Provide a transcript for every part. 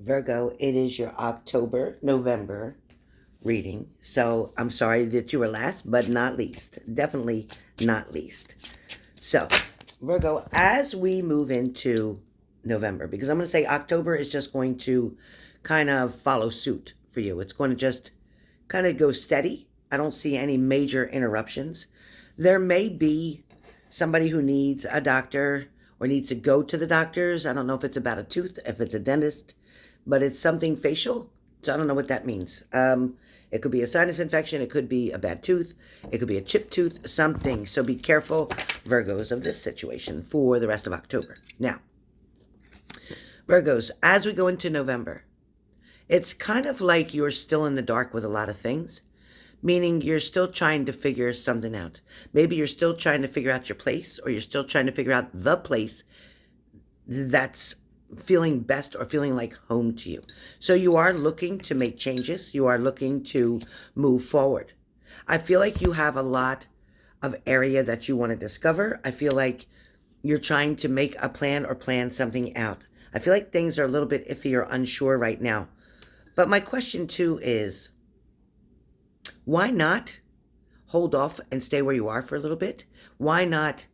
Virgo, it is your October, November reading. So I'm sorry that you were last, but not least. Definitely not least. So, Virgo, as we move into November, because I'm going to say October is just going to kind of follow suit for you. It's going to just kind of go steady. I don't see any major interruptions. There may be somebody who needs a doctor or needs to go to the doctors. I don't know if it's about a tooth, if it's a dentist, but it's something facial. So I don't know what that means. It could be a sinus infection. It could be a bad tooth. It could be a chipped tooth, something. So be careful, Virgos, of this situation for the rest of October. Now, Virgos, as we go into November, it's kind of like you're still in the dark with a lot of things, meaning you're still trying to figure something out. Maybe you're still trying to figure out your place, or you're still trying to figure out the place that's feeling best or feeling like home to you. So you are looking to make changes. You are looking to move forward. I feel like you have a lot of area that you want to discover. I feel like you're trying to make a plan or plan something out. I feel like things are a little bit iffy or unsure right now. But my question too is, why not hold off and stay where you are for a little bit? Why not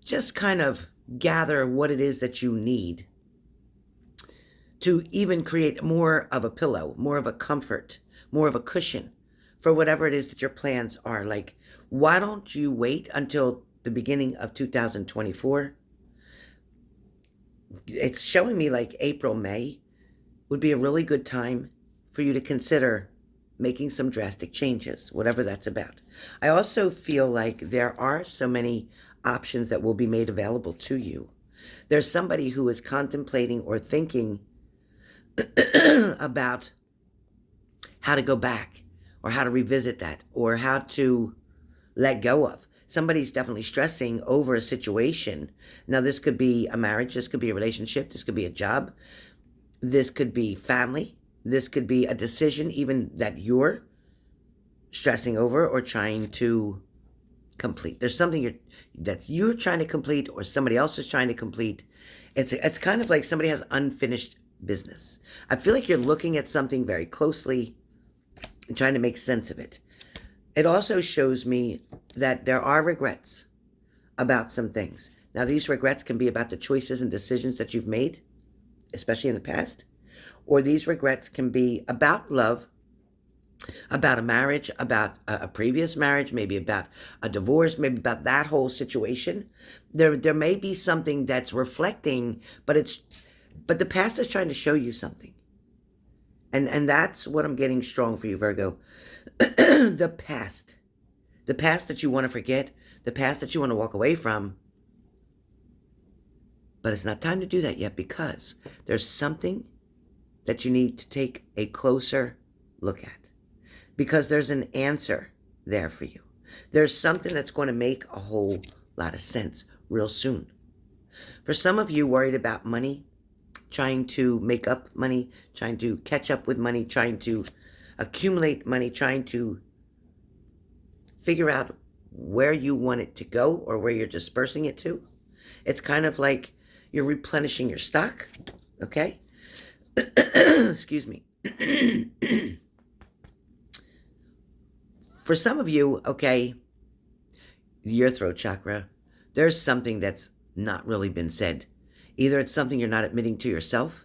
just kind of gather what it is that you need to even create more of a pillow, more of a comfort, more of a cushion for whatever it is that your plans are? Like, why don't you wait until the beginning of 2024? It's showing me like April, May would be a really good time for you to consider making some drastic changes, whatever that's about. I also feel like there are so many options that will be made available to you. There's somebody who is contemplating or thinking about how to go back or how to revisit that or how to let go of. Somebody's definitely stressing over a situation. Now, this could be a marriage, this could be a relationship, this could be a job, this could be family, this could be a decision even that you're stressing over or trying to complete. There's something you're trying to complete or somebody else is trying to complete. It's kind of like somebody has unfinished business. I feel like you're looking at something very closely and trying to make sense of it. It also shows me that there are regrets about some things. Now, these regrets can be about the choices and decisions that you've made, especially in the past, or these regrets can be about love, about a marriage, about a previous marriage, maybe about a divorce, maybe about that whole situation. There may be something that's reflecting, but the past is trying to show you something. And that's what I'm getting strong for you, Virgo. The past. The past that you want to forget, the past that you want to walk away from. But it's not time to do that yet because there's something that you need to take a closer look at. Because there's an answer there for you. There's something that's going to make a whole lot of sense real soon. For some of you worried about money, trying to make up money, trying to catch up with money, trying to accumulate money, trying to figure out where you want it to go or where you're dispersing it to. It's kind of like you're replenishing your stock, okay? Excuse me. For some of you, okay, your throat chakra, there's something that's not really been said. Either it's something you're not admitting to yourself,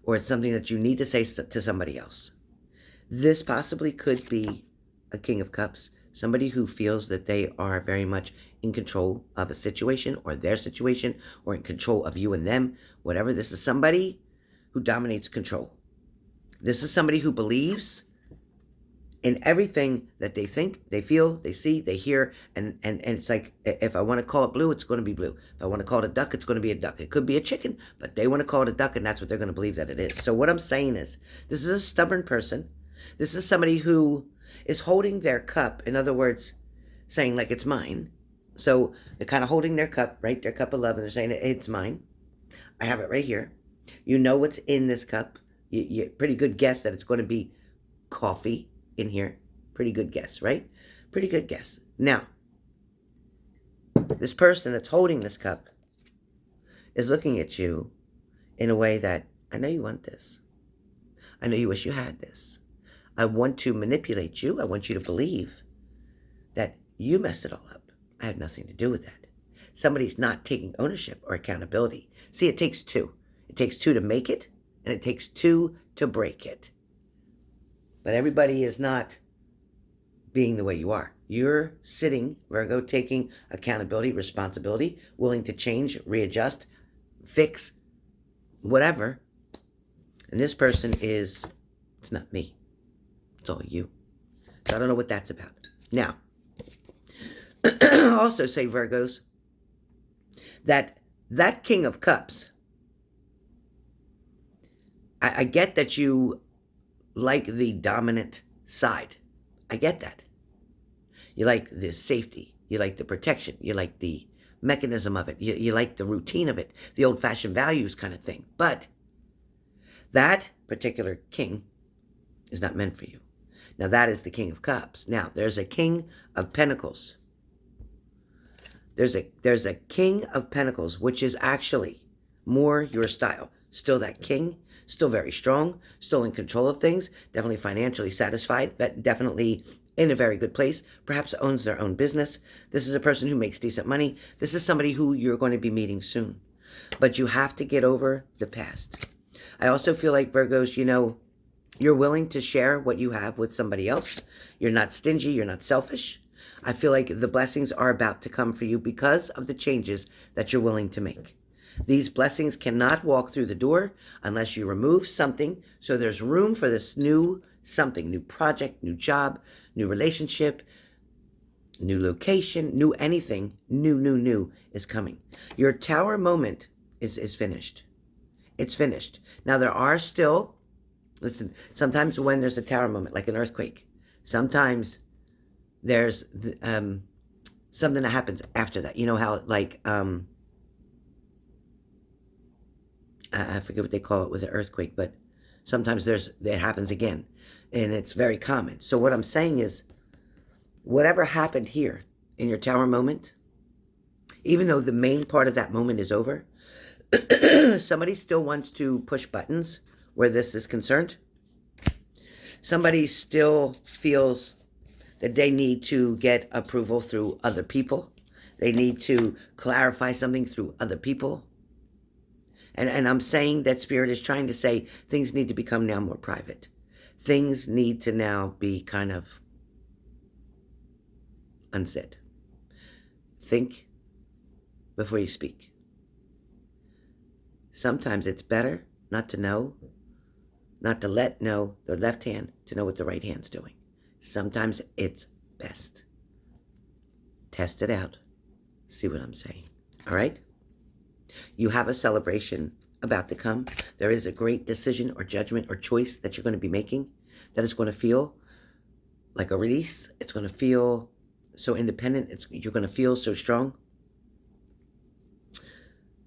or it's something that you need to say to somebody else. This possibly could be a King of Cups, somebody who feels that they are very much in control of a situation or their situation, or in control of you and them, whatever. This is somebody who dominates control. This is somebody who believes in everything that they think, they feel, they see, they hear, and it's like, if I want to call it blue, it's going to be blue. If I want to call it a duck, it's going to be a duck. It could be a chicken, but they want to call it a duck, and that's what they're going to believe that it is. So what I'm saying is, this is a stubborn person. This is somebody who is holding their cup, in other words, saying, like, it's mine. So they're kind of holding their cup, right, their cup of love, and they're saying, it's mine. I have it right here. You know what's in this cup. You pretty good guess that it's going to be coffee in here. Pretty good guess, right? Pretty good guess. Now, this person that's holding this cup is looking at you in a way that I know you want this. I know you wish you had this. I want to manipulate you. I want you to believe that you messed it all up. I have nothing to do with that. Somebody's not taking ownership or accountability. See, it takes two. It takes two to make it, and it takes two to break it. But everybody is not being the way you are. You're sitting, Virgo, taking accountability, responsibility, willing to change, readjust, fix, whatever. And this person is, it's not me. It's all you. So I don't know what that's about. Now, also say, Virgos, that King of Cups, I get that you like the dominant side. I get that. You like the safety. You like the protection. You like the mechanism of it. You like the routine of it. The old-fashioned values kind of thing. But that particular king is not meant for you. Now, that is the King of Cups. Now, there's a King of Pentacles. There's a King of Pentacles, which is actually more your style. Still that king, still very strong, still in control of things, definitely financially satisfied, but definitely in a very good place, perhaps owns their own business. This is a person who makes decent money. This is somebody who you're going to be meeting soon. But you have to get over the past. I also feel like, Virgos, you're willing to share what you have with somebody else. You're not stingy. You're not selfish. I feel like the blessings are about to come for you because of the changes that you're willing to make. These blessings cannot walk through the door unless you remove something. So there's room for this new something, new project, new job, new relationship, new location, new anything, new is coming. Your tower moment is finished. It's finished. Now there are still, listen, sometimes when there's a tower moment, like an earthquake, sometimes there's something that happens after that. You know how, like, I forget what they call it with an earthquake, but sometimes it happens again, and it's very common. So what I'm saying is, whatever happened here in your tower moment, even though the main part of that moment is over, somebody still wants to push buttons where this is concerned. Somebody still feels that they need to get approval through other people. They need to clarify something through other people. And I'm saying that Spirit is trying to say things need to become now more private. Things need to now be kind of unsaid. Think before you speak. Sometimes it's better not to know, not to let know the left hand to know what the right hand's doing. Sometimes it's best. Test it out. See what I'm saying. All right? You have a celebration about to come. There is a great decision or judgment or choice that you're going to be making that is going to feel like a release. It's going to feel so independent. You're going to feel so strong.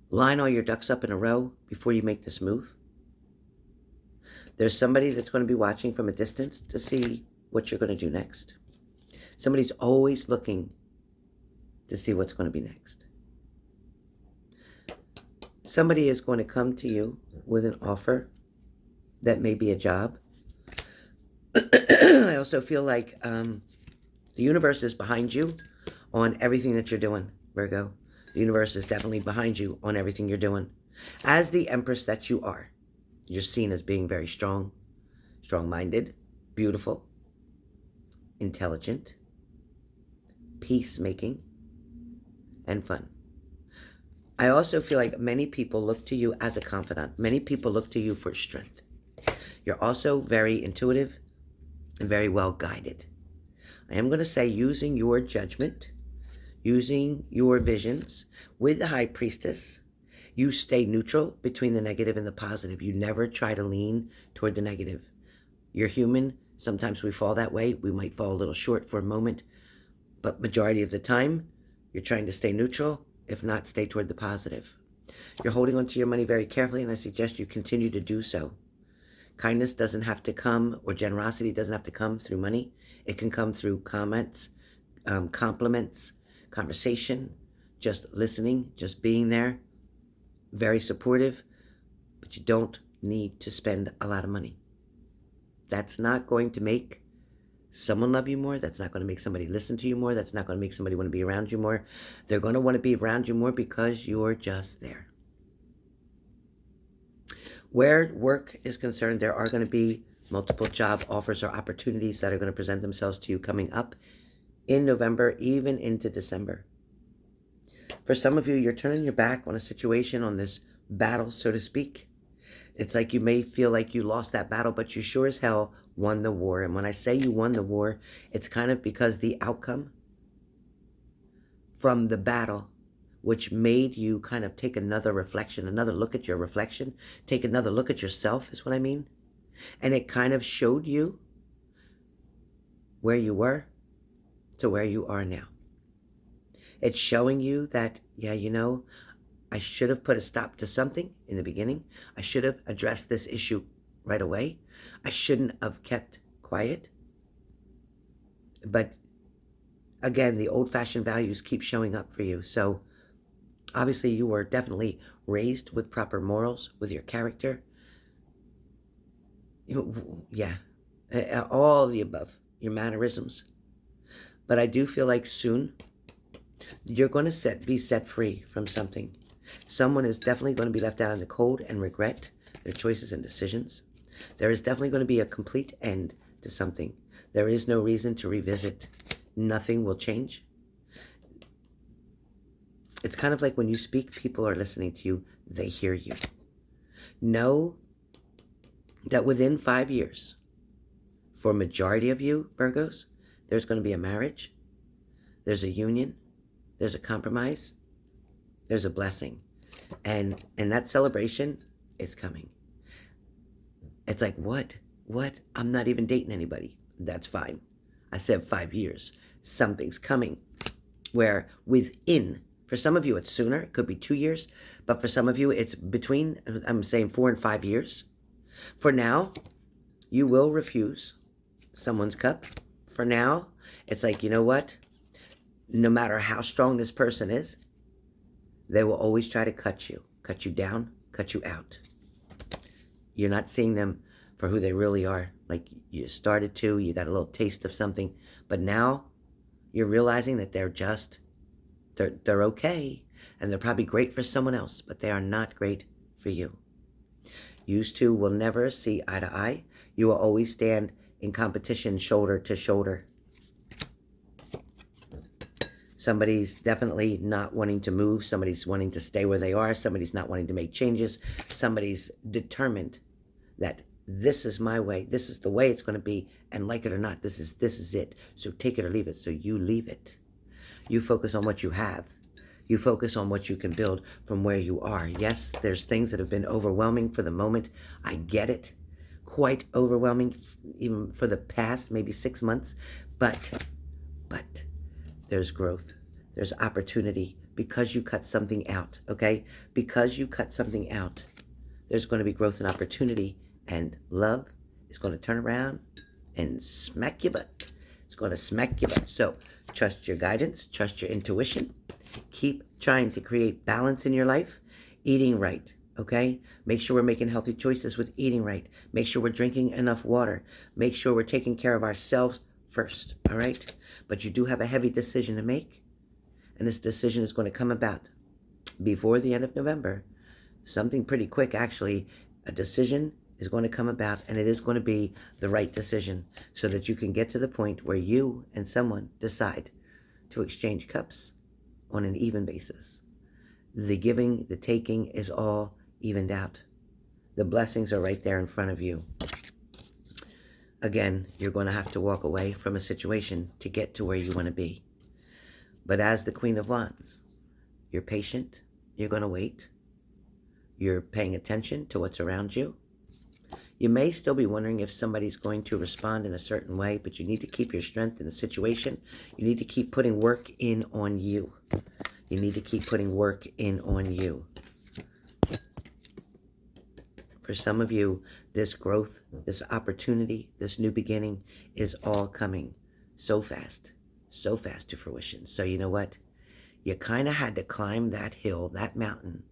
Line all your ducks up in a row before you make this move. There's somebody that's going to be watching from a distance to see what you're going to do next. Somebody's always looking to see what's going to be next. Somebody is going to come to you with an offer that may be a job. I also feel like the universe is behind you on everything that you're doing, Virgo. The universe is definitely behind you on everything you're doing. As the Empress that you are, you're seen as being very strong, strong-minded, beautiful, intelligent, peacemaking, and fun. I also feel like many people look to you as a confidant. Many people look to you for strength. You're also very intuitive and very well guided. I am going to say, using your judgment, using your visions with the High Priestess, you stay neutral between the negative and the positive. You never try to lean toward the negative. You're human. Sometimes we fall that way. We might fall a little short for a moment, but majority of the time, you're trying to stay neutral. If not, stay toward the positive. You're holding on to your money very carefully, and I suggest you continue to do so. Kindness doesn't have to come, or generosity doesn't have to come through money. It can come through comments, compliments, conversation, just listening, just being there. Very supportive, but you don't need to spend a lot of money. That's not going to make someone love you more. That's not going to make somebody listen to you more. That's not going to make somebody want to be around you more. They're going to want to be around you more because you're just there. Where work is concerned, there are going to be multiple job offers or opportunities that are going to present themselves to you coming up in November, even into December. For some of you, you're turning your back on a situation, on this battle, so to speak. It's like you may feel like you lost that battle, but you sure as hell won the war. And when I say you won the war, it's kind of because the outcome from the battle, which made you kind of take another reflection, another look at your reflection, take another look at yourself is what I mean. And it kind of showed you where you were to where you are now. It's showing you that, yeah, you know, I should have put a stop to something in the beginning. I should have addressed this issue right away. I shouldn't have kept quiet. But again, the old-fashioned values keep showing up for you. So obviously you were definitely raised with proper morals, with your character. Yeah, all the above, your mannerisms. But I do feel like soon you're going to be set free from something. Someone is definitely going to be left out in the cold and regret their choices and decisions. There is definitely going to be a complete end to something. There is no reason to revisit. Nothing will change. It's kind of like when you speak, people are listening to you. They hear you. Know that within 5 years, for a majority of you, Virgos, there's going to be a marriage. There's a union. There's a compromise. There's a blessing. And that celebration is coming. It's like, what? What? I'm not even dating anybody. That's fine. I said 5 years. Something's coming. Where within, for some of you it's sooner, it could be 2 years, but for some of you it's between, I'm saying 4 and 5 years. For now, you will refuse someone's cup. For now, it's like, you know what? No matter how strong this person is, they will always try to cut you down, cut you out. You're not seeing them for who they really are. Like you started to, you got a little taste of something, but now you're realizing that they're okay, and they're probably great for someone else, but they are not great for you. You two will never see eye to eye. You will always stand in competition shoulder to shoulder. Somebody's definitely not wanting to move. Somebody's wanting to stay where they are. Somebody's not wanting to make changes. Somebody's determined that this is my way. This is the way it's going to be. And like it or not, this is it. So take it or leave it. So you leave it. You focus on what you have. You focus on what you can build from where you are. Yes, there's things that have been overwhelming for the moment. I get it. Quite overwhelming, even for the past maybe 6 months. But there's growth. There's opportunity because you cut something out, okay? Because you cut something out, there's going to be growth and opportunity, and love is going to turn around and smack your butt. It's going to smack your butt. So trust your guidance, trust your intuition. Keep trying to create balance in your life, eating right, okay? Make sure we're making healthy choices with eating right. Make sure we're drinking enough water. Make sure we're taking care of ourselves first, all right? But you do have a heavy decision to make, and this decision is going to come about before the end of November. Something pretty quick, actually. A decision is going to come about, and it is going to be the right decision so that you can get to the point where you and someone decide to exchange cups on an even basis. The giving, the taking is all evened out. The blessings are right there in front of you. Again, you're going to have to walk away from a situation to get to where you want to be. But as the Queen of Wands, you're patient. You're going to wait. You're paying attention to what's around you. You may still be wondering if somebody's going to respond in a certain way, but you need to keep your strength in the situation. You need to keep putting work in on you. You need to keep putting work in on you. For some of you, this growth, this opportunity, this new beginning is all coming so fast to fruition. So you know what? You kind of had to climb that hill, that mountain,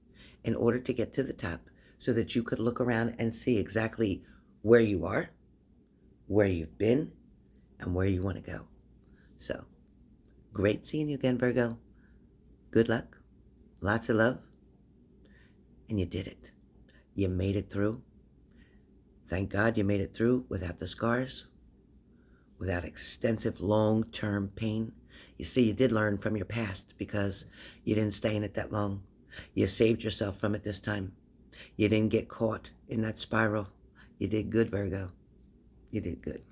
in order to get to the top so that you could look around and see exactly where you are, where you've been, and where you want to go. So, great seeing you again, Virgo. Good luck. Lots of love. And you did it. You made it through. Thank God you made it through without the scars, without extensive long-term pain. You see, you did learn from your past because you didn't stay in it that long. You saved yourself from it this time. You didn't get caught in that spiral. You did good, Virgo. You did good.